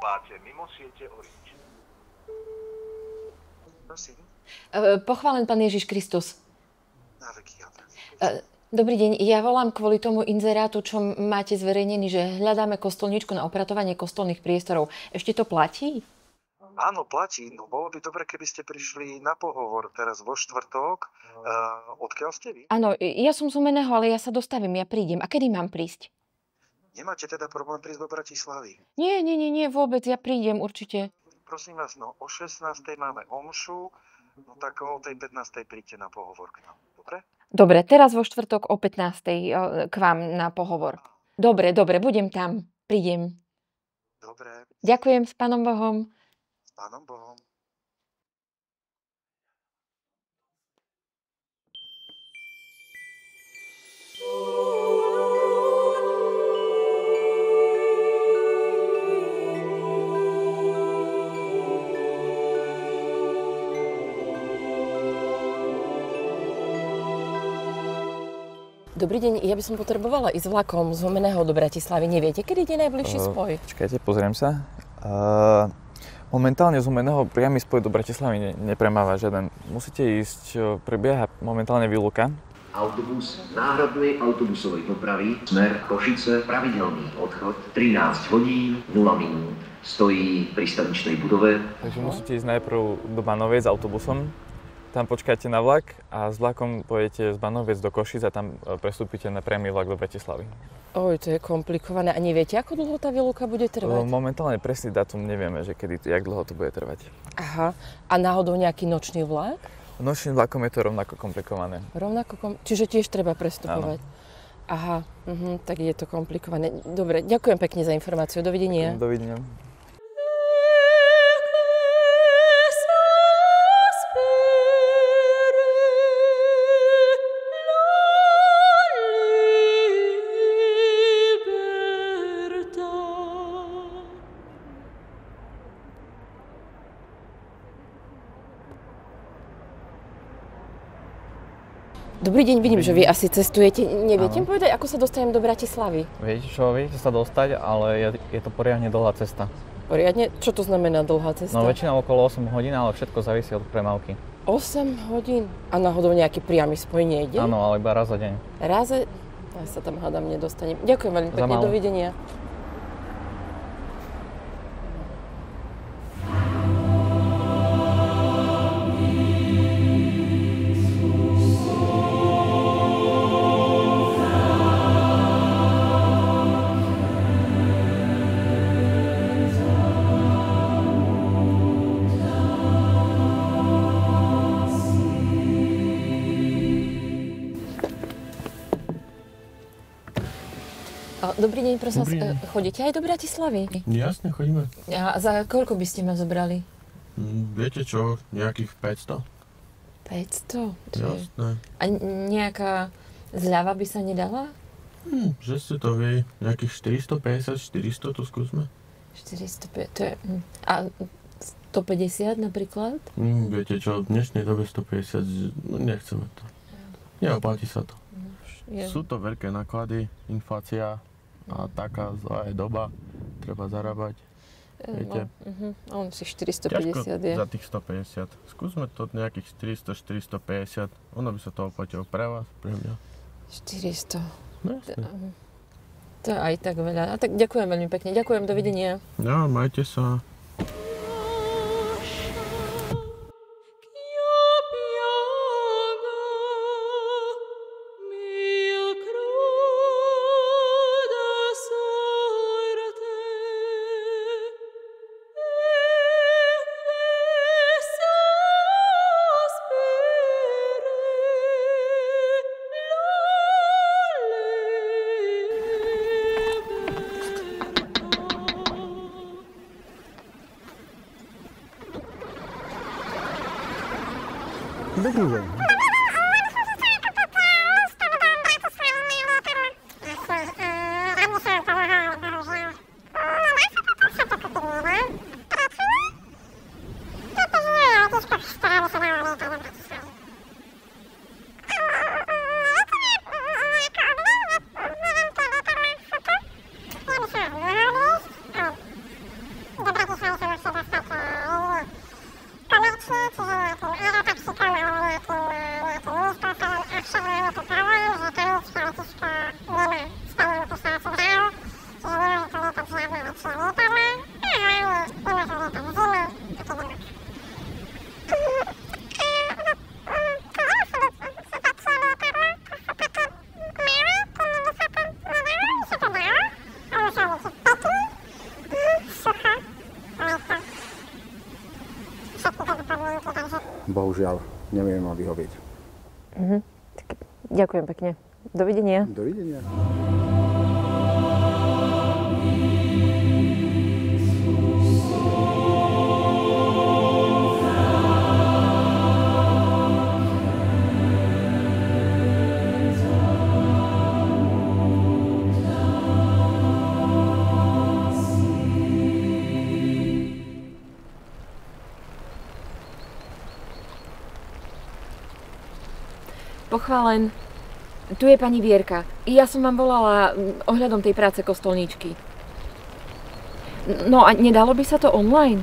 Máte mimo siete Orange. Prosím. Pochválen Pán Ježiš Kristus. Na veky, amen. Dobrý deň, ja volám kvôli tomu inzerátu, čo máte zverejnený, že hľadáme kostolničku na opratovanie kostolných priestorov. Ešte to platí? Áno, platí. No bolo by dobre, keby ste prišli na pohovor teraz vo štvrtok. Odkiaľ ste vy? Áno, ja som z Humenného, ale ja sa dostavím, ja prídem. A kedy mám prísť? Nemáte teda problém prísť do Bratislavy? Nie, vôbec, ja prídem určite. Prosím vás, no o 16. máme omšu, no tak o tej 15. príďte na pohovor k nám. Dobre? Dobre, teraz vo štvrtok o 15. k vám na pohovor. Dobre, budem tam. Prídem. Dobre. Ďakujem, s Pánom Bohom. S Pánom Bohom. Dobrý deň, ja by som potrebovala ísť vlakom z Humenného do Bratislavy. Neviete, kedy je najbližší spoj? Čakajte, pozriem sa. Momentálne z Humenného priamy spoj do Bratislavy nepremáva žiaden. Musíte ísť, prebieha momentálne výluka. Autobus náhradnej autobusovej dopravy smer Košice, pravidelný odchod 13 hodín 0 minút. Stojí pri staničnej budove. Takže musíte ísť najprv do Banoviec autobusom. Tam počkáte na vlak a s vlakom pôjdete z Banoviec do Košic a tam prestúpite na priamy vlak do Bratislavy. Oj, to je komplikované. A neviete, ako dlho tá výluka bude trvať? Momentálne presný dátum nevieme, že jak dlho to bude trvať. Aha. A náhodou nejaký nočný vlak? Nočným vlakom je to rovnako komplikované. Čiže tiež treba prestupovať? Áno. Aha, tak je to komplikované. Dobre, ďakujem pekne za informáciu. Dovidenia. Dovidenia. Dobrý deň, vidím, že vy asi cestujete. Neviete mi povedať, ako sa dostanem do Bratislavy? Viete sa dostať, ale je to poriadne dlhá cesta. Poriadne? Čo to znamená dlhá cesta? No väčšinou okolo 8 hodín, ale všetko závisí od premávky. 8 hodín? A náhodou nejaký priamy spoj nejde? Áno, ale iba raz za deň. Ja sa tam hádam nedostanem. Ďakujem veľmi pekne, dovidenia. Dobrý deň, prosím vás, chodíte aj do Bratislavy? Jasne, chodíme. A za koľko by ste ma zobrali? Viete čo, nejakých 500. 500? Jasné. A nejaká zľava by sa nedala? Že ste to vy, nejakých 450, 400 to skúsme. 450, to je... A 150 napríklad? Viete čo, v dnešnej dobe 150, no nechceme to. Neoplatí sa to. Sú to veľké náklady, inflácia a taká zlá je doba, treba zarábať. Viete? On si 450 ťažko je. Za tých 150. Skúsme to nejakých 400, 450. Ono by sa to oplatilo pre vás, pre mňa. 400. No jasne. To je aj tak veľa. A tak ďakujem veľmi pekne. Ďakujem, dovidenia. Ja, majte sa. Dobrý deň. bohužiaľ neviem vám vyhovieť. Tak, ďakujem pekne. Dovidenia. Dovidenia. Pochválen. Tu je pani Vierka. Ja som vám volala ohľadom tej práce kostolníčky. No a nedalo by sa to online?